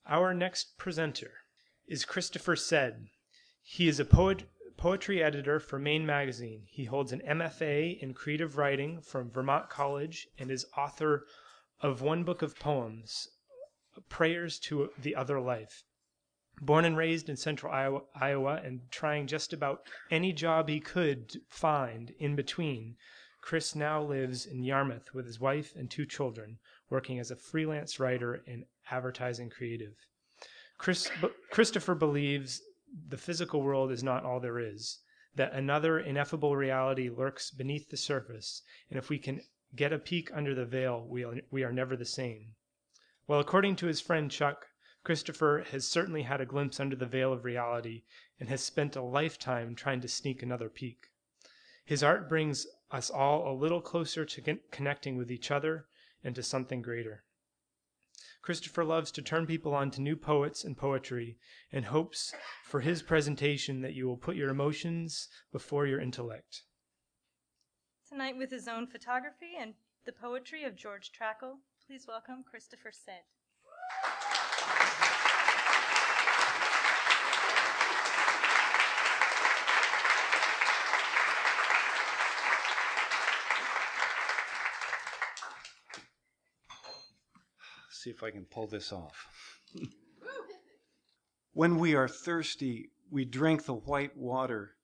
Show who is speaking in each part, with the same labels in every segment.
Speaker 1: Our next presenter is Christopher Seid. He is a poetry editor for Maine Magazine. He holds an MFA in creative writing from Vermont College and is author of one book of poems, Prayers to the Other Life. Born and raised in central Iowa and trying just about any job he could find in between, Chris now lives in Yarmouth with his wife and 2 children, working as a freelance writer and advertising creative. Christopher believes the physical world is not all there is, that another ineffable reality lurks beneath the surface, and if we can get a peek under the veil, we are never the same. Well, according to his friend Chuck, Christopher has certainly had a glimpse under the veil of reality and has spent a lifetime trying to sneak another peek. His art brings us all a little closer to connecting with each other and to something greater. Christopher loves to turn people on to new poets and poetry and hopes for his presentation that you will put your emotions before your intellect.
Speaker 2: Tonight, with his own photography and the poetry of George Trackle, please welcome Christopher Seid.
Speaker 3: See if I can pull this off. When we are thirsty, we drink the white water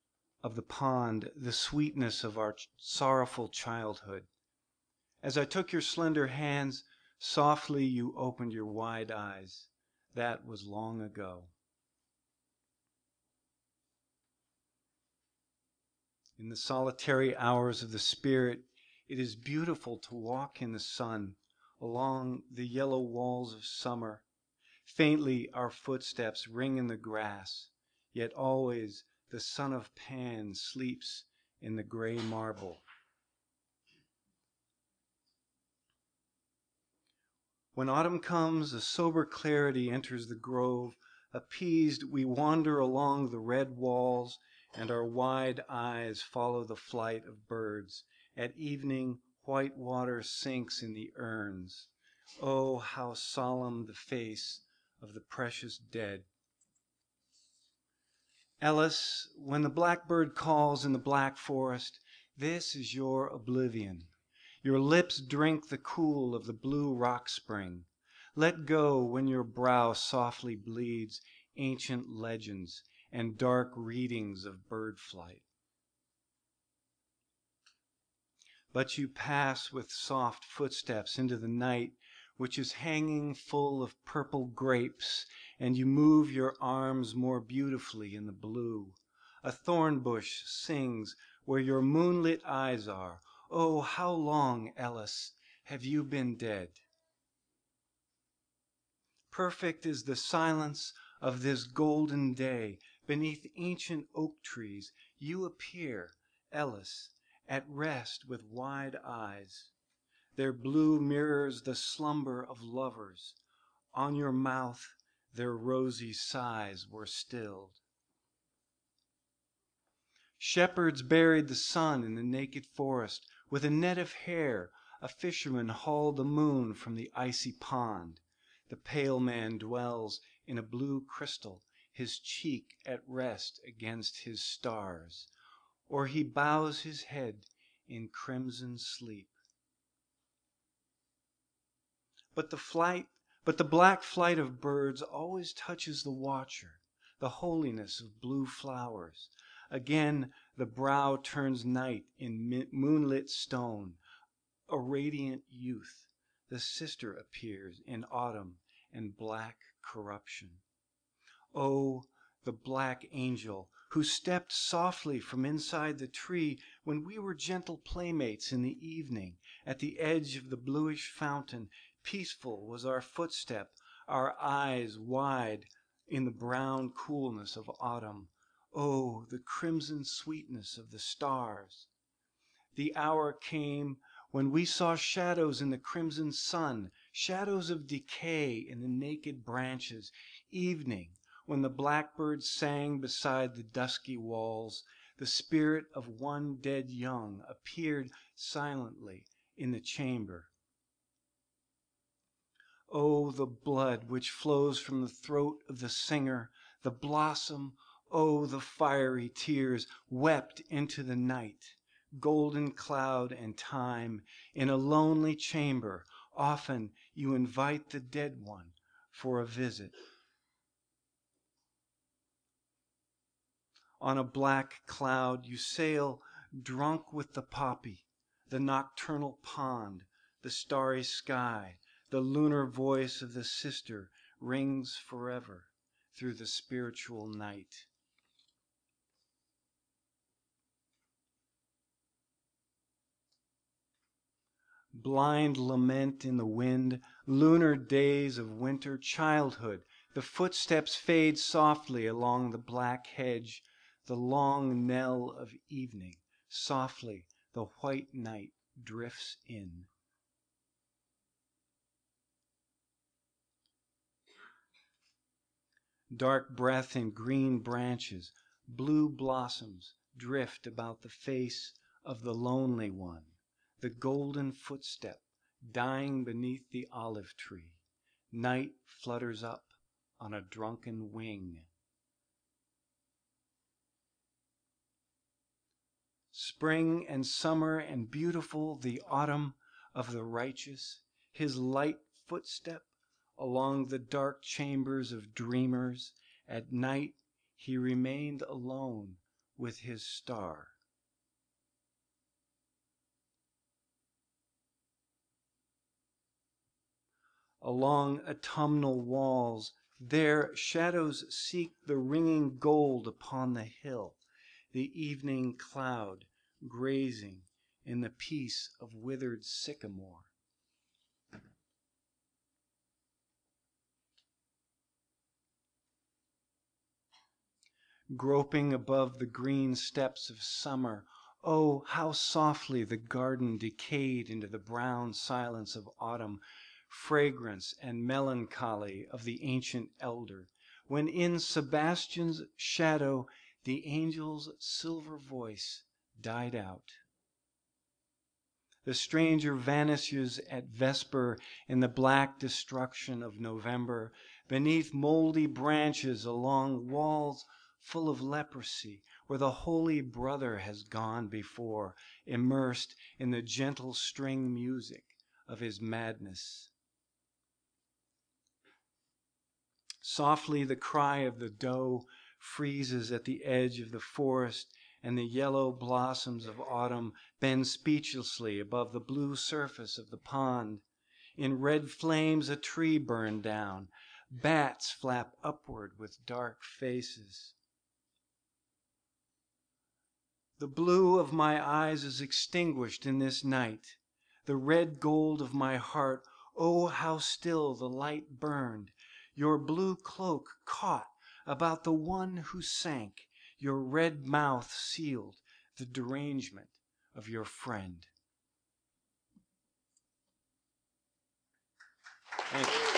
Speaker 3: of the pond, the sweetness of our sorrowful childhood. As I took your slender hands, softly you opened your wide eyes. That was long ago. In the solitary hours of the spirit, it is beautiful to walk in the sun along the yellow walls of summer. Faintly our footsteps ring in the grass, yet always the son of Pan sleeps in the gray marble. When autumn comes, a sober clarity enters the grove. Appeased, we wander along the red walls, and our wide eyes follow the flight of birds. At evening, white water sinks in the urns. Oh, how solemn the face of the precious dead. Ellis, when the blackbird calls in the black forest, this is your oblivion. Your lips drink the cool of the blue rock spring. Let go when your brow softly bleeds ancient legends and dark readings of bird flight. But you pass with soft footsteps into the night, which is hanging full of purple grapes, and you move your arms more beautifully in the blue. A thorn bush sings where your moonlit eyes are. Oh, how long, Ellis, have you been dead? Perfect is the silence of this golden day. Beneath ancient oak trees you appear, Ellis, at rest with wide eyes. Their blue mirrors the slumber of lovers. On your mouth their rosy sighs were stilled. Shepherds buried the sun in the naked forest. With a net of hair, a fisherman hauled the moon from the icy pond. The pale man dwells in a blue crystal, his cheek at rest against his stars, or he bows his head in crimson sleep. But the black flight of birds always touches the watcher, the holiness of blue flowers. Again the brow turns night in moonlit stone. A radiant youth, the sister appears in autumn and black corruption. Oh, the black angel who stepped softly from inside the tree when we were gentle playmates in the evening at the edge of the bluish fountain. Peaceful was our footstep, our eyes wide in the brown coolness of autumn. Oh, the crimson sweetness of the stars. The hour came when we saw shadows in the crimson sun, shadows of decay in the naked branches. Evening, when the blackbird sang beside the dusky walls, the spirit of one dead young appeared silently in the chamber. Oh, the blood which flows from the throat of the singer, the blossom, oh, the fiery tears wept into the night. Golden cloud and time, in a lonely chamber, often you invite the dead one for a visit. On a black cloud you sail, drunk with the poppy, the nocturnal pond, the starry sky. The lunar voice of the sister rings forever through the spiritual night. Blind lament in the wind, lunar days of winter, childhood. The footsteps fade softly along the black hedge, the long knell of evening. Softly the white night drifts in. Dark breath in green branches, blue blossoms drift about the face of the lonely one. The golden footstep dying beneath the olive tree. Night flutters up on a drunken wing. Spring and summer and beautiful the autumn of the righteous, his light footstep along the dark chambers of dreamers. At night he remained alone with his star. Along autumnal walls, there shadows seek the ringing gold upon the hill, the evening cloud grazing in the peace of withered sycamore. Groping above the green steps of summer, oh, how softly the garden decayed into the brown silence of autumn, fragrance and melancholy of the ancient elder, when in Sebastian's shadow the angel's silver voice died out. The stranger vanishes at vesper in the black destruction of November, beneath moldy branches along walls full of leprosy, where the holy brother has gone before, immersed in the gentle string music of his madness. Softly the cry of the doe freezes at the edge of the forest, and the yellow blossoms of autumn bend speechlessly above the blue surface of the pond. In red flames a tree burned down. Bats flap upward with dark faces. The blue of my eyes is extinguished in this night. The red gold of my heart, oh, how still the light burned. Your blue cloak caught about the one who sank. Your red mouth sealed the derangement of your friend. Thank you.